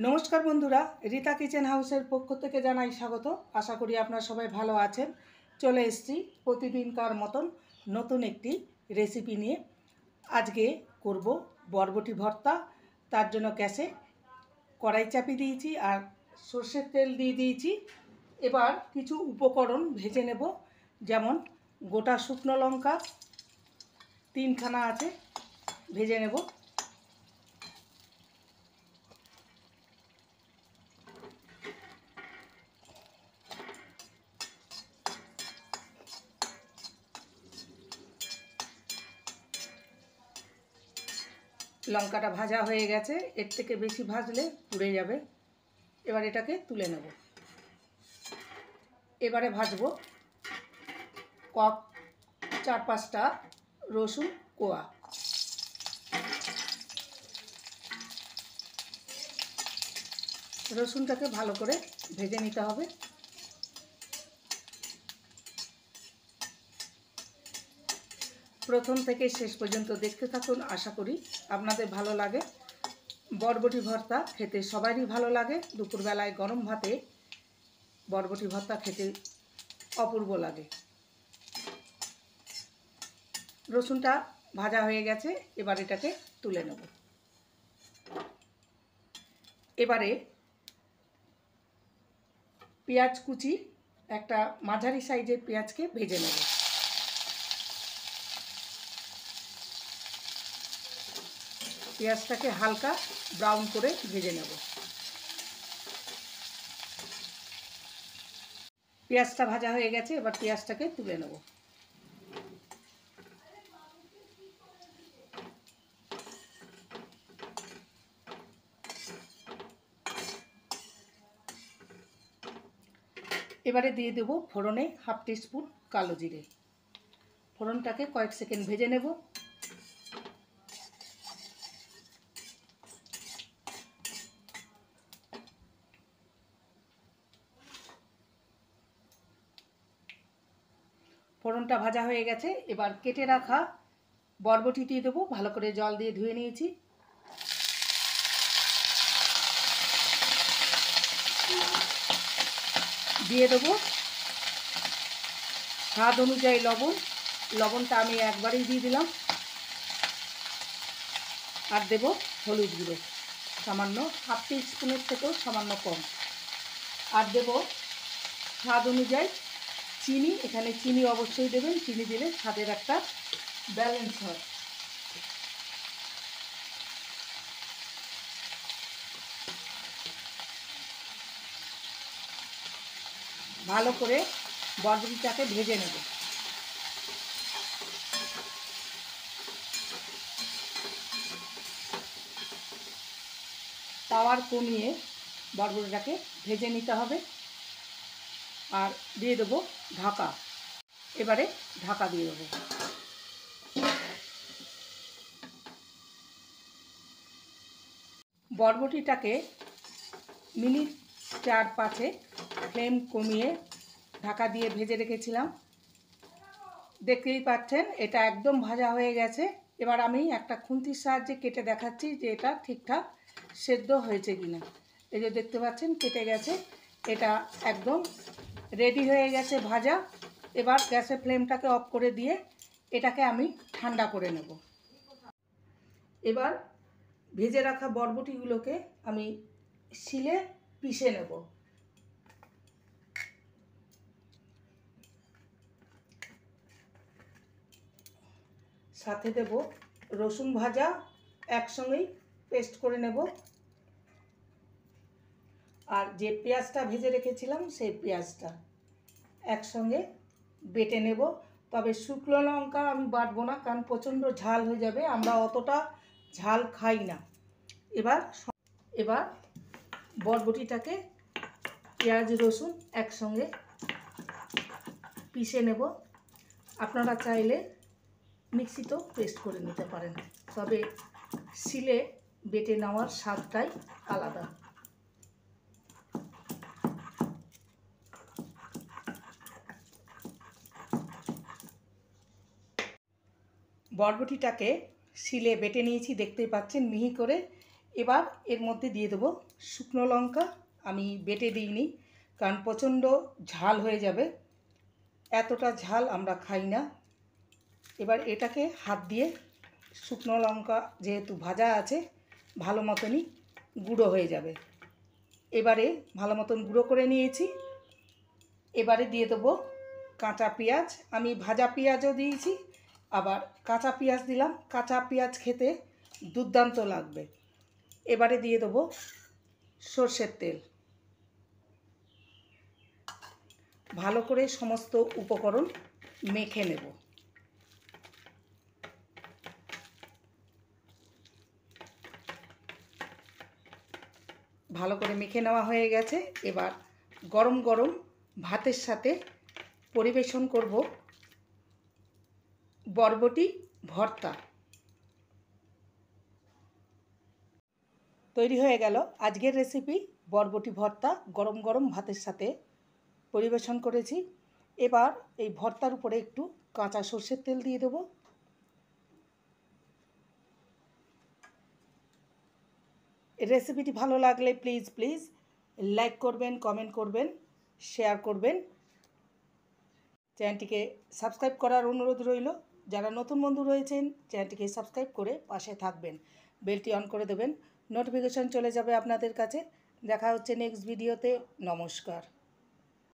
নমস্কার বন্ধুরা, রীতা কিচেন হাউসের পক্ষ থেকে জানাই স্বাগত। আশা করি আপনারা সবাই ভালো আছেন। চলে এসেছি প্রতিদিনকার মতন নতুন একটি রেসিপি নিয়ে। আজকে করব বরবটি ভর্তা। তার জন্য গ্যাসে কড়াই চাপিয়ে দিয়েছি আর সর্ষের তেল দিয়ে দিয়েছি। এবার কিছু উপকরণ ভেজে নেব, যেমন গোটা শুকনো লঙ্কা 3খানা আছে, ভেজে নেব। লঙ্কাটা ভাজা হয়ে গেছে, এর থেকে বেশি ভাজলে পুড়ে যাবে। এবার এটাকে তুলে নেব। এবারে ভাজবো 4-5টা রসুন কোয়া। রসুনটাকে ভালো করে ভেজে নিতে হবে। প্রথম থেকে শেষ পর্যন্ত দেখতে থাকুন, আশা করি আপনাদের ভালো লাগে। বরবটি ভর্তা খেতে সবারই ভালো লাগে। দুপুরবেলায় গরম ভাতে বরবটি ভর্তা খেতে অপূর্ব লাগে। রসুনটা ভাজা হয়ে গেছে, এবার এটাকে তুলে নেব। এবারে পেঁয়াজ কুচি, একটা মাঝারি সাইজের পেঁয়াজকে ভেজে নেব। পেঁয়াজটাকে হালকা ব্রাউন করে ভেজে নেব। পেঁয়াজটা ভাজা হয়ে গেছে, এবার পেঁয়াজটাকে তুলে নেব। এবারে দিয়ে দেব ফোড়নে 1/2 টিস্পুন কালো জিরে। ফোড়নটাকে কয়েক সেকেন্ড ভেজে নেব। ফোড়নটা ভাজা হয়ে গেছে, এবার কেটে রাখা বরবটি দিয়ে দেবো। ভালো করে জল দিয়ে ধুয়ে নিয়েছি। দিয়ে দেবো স্বাদ অনুযায়ী লবণ। লবণটা আমি একবারেই দিয়ে দিলাম। আর দেব হলুদ গুঁড়ো সামান্য, 1/2 টিস্পুনের থেকেও সামান্য কম। আর দেব স্বাদ অনুযায়ী চিনি। এখানে চিনি অবশ্যই দেবেন, চিনি দিলে স্বাদের একটা ব্যালেন্স হয়। ভালো করে বরবটিটাকে ভেজে নেব। তাওয়ার কমিয়ে বরবটিটাকে ভেজে নিতে হবে। আর দিয়ে দেবো ঢাকা। এবারে ঢাকা দিয়ে দেবো। বরবটিটাকে মিনিট 4-5 ফ্লেম কমিয়ে ঢাকা দিয়ে ভেজে রেখেছিলাম। দেখতেই পাচ্ছেন এটা একদম ভাজা হয়ে গেছে। এবার আমি একটা খুন্তির সাহায্যে কেটে দেখাচ্ছি যে এটা ঠিকঠাক সেদ্ধ হয়েছে কিনা। এই যে দেখতে পাচ্ছেন কেটে গেছে, এটা একদম রেডি হয়ে গেছে ভাজা। এবার গ্যাসের ফ্লেমটাকে অফ করে দিয়ে এটাকে আমি ঠান্ডা করে নেব। এবার ভেজে রাখা বরবটিগুলোকে আমি শিলে পিষে নেব। সাথে দেব রসুন ভাজা, একসঙ্গেই পেস্ট করে নেব। আর যে পেঁয়াজটা ভেজে রেখেছিলাম সেই পেঁয়াজটা একসঙ্গে বেটে নেব। তবে শুকনো লঙ্কা আমি বাটবো না, কারণ প্রচণ্ড ঝাল হয়ে যাবে, আমরা অতটা ঝাল খাই না। এবার বরবটিটাকে পেঁয়াজ রসুন একসঙ্গে পিষে নেব। আপনারা চাইলে মিক্সিতেও পেস্ট করে নিতে পারেন, তবে শিলে বেটে নেওয়ার স্বাদটাই আলাদা। বরবটিটাকে শিলে বেটে নিয়েছি, দেখতেই পাচ্ছেন মিহি করে। এবার এর মধ্যে দিয়ে দেবো শুকনো লঙ্কা। আমি বেটে দিইনি, কারণ প্রচণ্ড ঝাল হয়ে যাবে, এতটা ঝাল আমরা খাই না। এবার এটাকে হাত দিয়ে, শুকনো লঙ্কা যেহেতু ভাজা আছে, ভালো মতনই গুঁড়ো হয়ে যাবে। এবারে ভালো মতন গুঁড়ো করে নিয়েছি। এবারে দিয়ে দেবো কাঁচা পেঁয়াজ। আমি ভাজা পেঁয়াজও দিয়েছি, আবার কাঁচা পেঁয়াজ দিলাম। কাঁচা পেঁয়াজ খেতে দুর্দান্ত লাগবে। এবারে দিয়ে দেবো সর্ষের তেল। ভালো করে সমস্ত উপকরণ মেখে নেব। ভালো করে মেখে নেওয়া হয়ে গেছে। এবার গরম গরম ভাতের সাথে পরিবেশন করব বরবটি ভর্তা। তৈরি হয়ে গেল আজকের রেসিপি বরবটি ভর্তা, গরম গরম ভাতের সাথে পরিবেশন করেছি। এবার এই ভর্তার উপরে একটু কাঁচা সর্ষের তেল দিয়ে দেবো। রেসিপিটি ভালো লাগলে প্লিজ লাইক করবেন, কমেন্ট করবেন, শেয়ার করবেন। চ্যানেলটিকে সাবস্ক্রাইব করার অনুরোধ রইল। যারা নতুন বন্ধু রয়েছেন চ্যানেলটিকে সাবস্ক্রাইব করে পাশে থাকবেন, বেলটি অন করে দেবেন, নোটিফিকেশন চলে যাবে আপনাদের কাছে। দেখা হচ্ছে নেক্সট ভিডিওতে। নমস্কার।